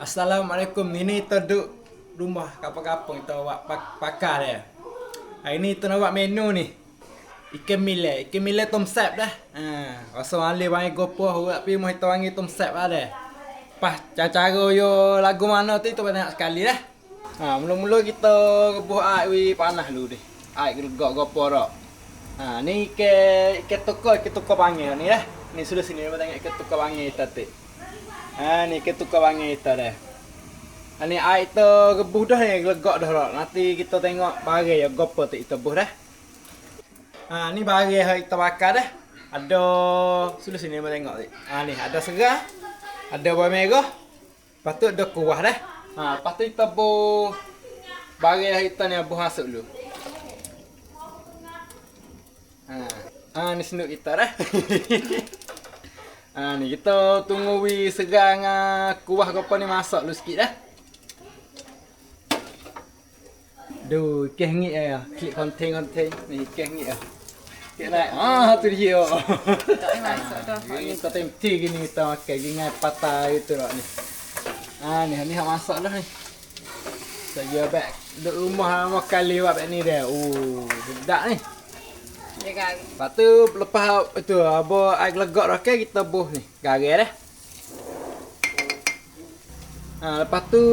Assalamualaikum. Ini kita duduk rumah kapal-kapal kita buat pakar dia. Hari ni kita nak buat menu ni. Ikan mile tom sap dah. Rasa alih panggil gopoh tapi mau kita panggil tom sap ada. Pas cara yo lagu mana tu kita banyak sekali dah. Mula-mula kita rebuh air panas dulu ni. Air gelegak gopoh dak. Ni ikan tukar panggil ni dah. Ni sudah sini kita tengok ikan tukar panggil kita tu. Ni ikan tukar panggil kita dah. Ni air tu rebuh dah ni, gelegak dah dak. Nanti kita tengok barang ya gopoh tu kita buh dah. Ni barang yang kita bakar dah. Ada sudah sini kita tengok ni. Ni ada serah, ada bawang merah. Lepas tu ada kuah dah. Lepas tu kita buh barang yang kita ni buh masuk dulu. Ni senduk kita dah. Ni kita tunggu serang kuah apa ni masak dulu sikit dah. Duh, ikan hengit ya. Klik konten. Ni ikan hengit ya. Klik like. Tu dia. Tak masak dah. Ini kita temti gini kita makan dengan patah itu dak ni. Ni hak masak dah ni. Saya back duduk rumah makan lewat ni dia. Sedap ni. Ya kan. Lepas tu lepas itu apa air gelegak dah kan kita buh ni. Garam dah. Lepas tu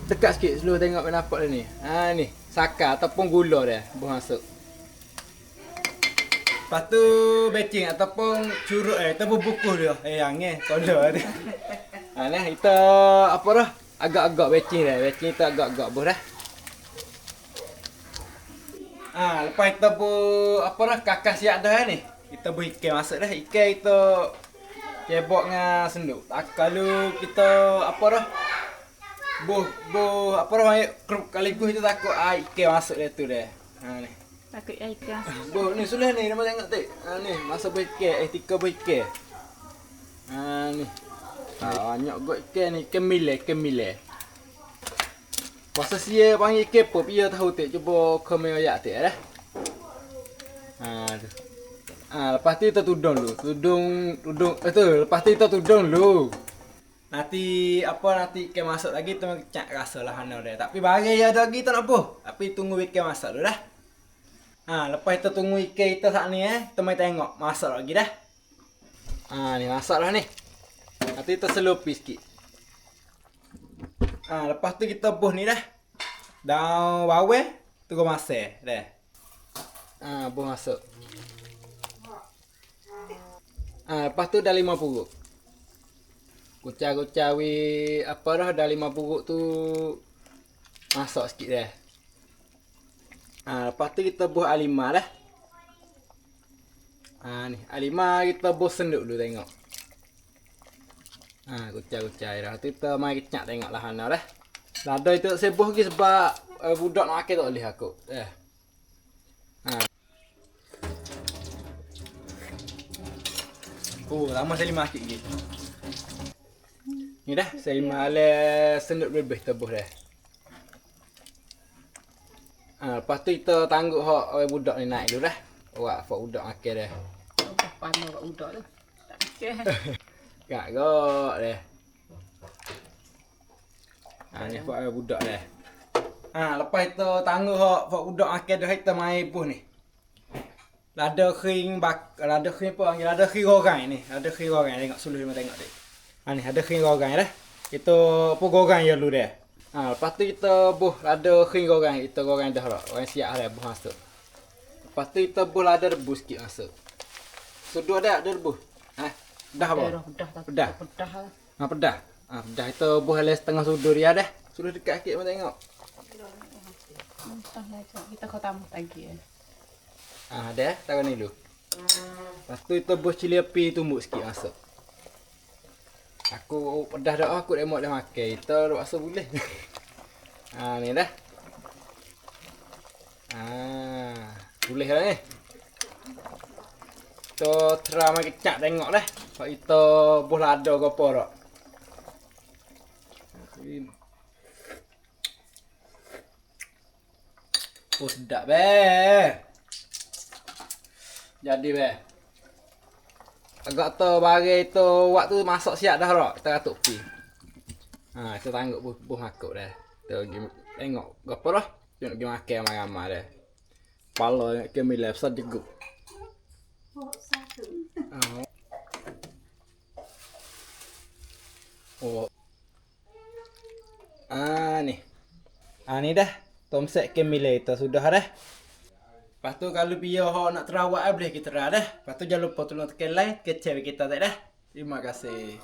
dekat sikit slow tengok nampak dah ni. Ni saka ataupun gula dia buh masuk. Lepas tu becing ataupun curut kita berbukuh dia. Angin kola dia. Ni kita apa dah agak-agak becing dah. Becing kita agak-agak buh dah. Lepas kita buh apa dah kakak siap dah ni. Kita buh ikan masuk dah. Ikan kita cebok dengan senduk. Kalau kita apa dah buh apa dah kaligus itu takut ikan masuk dia tu dah. Ni. Takut ikan. Buh ni sulah ni nama tengok tu. Ni masa buh ikan, tika buh ikan. Ni. Banyak got ikan ni, ikan mile. Masa sia panggil kepo, dia tahu tak cuba komen ayat tak dah. Tu. Lepas tu kita tudung dulu. Tudung lepas tu kita tudung dulu. Nanti ikan masak lagi tu cak rasalah hana dia. Tapi barang yang ada lagi tak nak apa. Tapi tunggu ikan masak dulu dah. Lepas kita tunggu ikan kita saat ni kita mai tengok masak lagi dah. Ni masak dah ni. Nanti kita selupi sikit. Lepas tu kita buh ni dah. Daun bawang tu masak dah. Buh masuk. Lepas tu dah 5 puruk. Kucar-kucar apa dah 5 puruk tu masak sikit dah. Lepas tu kita buh A5 dah. Ni A5 kita buh senduk dulu tengok. Kucar-kucar dah. Tu kita mai kecak tengok lah hana dah. Lada itu saya buh lagi sebab budak nak makan tak boleh aku. Lama saya lima sikit lagi. Ni dah saya lima senduk lebih tebuh dah. Lepas tu kita tangguk hak budak ni naik dulu dah. Awak budak makan dah. Panas kat budak tu. Tak makan. Gak dah. Ni budak dah. Lepas itu tangguh hak budak makan dah kita mai buh ni. Lada kering lada kering apa panggil lada kering goreng ni. Lada kering goreng tengok suluh dia tengok dik. Ni ada kering goreng dah. Itu apa goreng ya dulu dah. Lepas tu kita buh lada kering goreng, kita goreng dah dah. Orang siap dah buh masuk. Lepas tu kita buh lada rebus sikit masuk. Sudah dah ada rebus. Dah apa? Pedah. Pedah. Pedah itu buah les setengah sudu dia dah. Sudah dekat sikit mana tengok. Kita kau tambah lagi. Dah taruh ni dulu. Lepas tu kita buah cili api tumbuk sikit masuk. Aku pedah dah aku dah dah makan. Kita dah rasa boleh. Ni dah. Boleh dah ni. Kita teramai kecak tengok dah. Pak kita buh lada ke apa dak. Sedap jadi agak tu barang itu waktu masak siap dah dak. Kita katuk pi. Kita tanggup buh makuk dah. Tu pergi tengok gapo lah. Dia nak pergi makan ramai-ramai dah. Kepala ikan milai besar juga. Oh. Ni. Ni dah. Tomset ikan milai tu sudah dah. Lepas tu kalau biar hok nak terawak boleh kita dah. Lepas tu jangan lupa tolong tekan like, kecil kita tak dah. Terima kasih.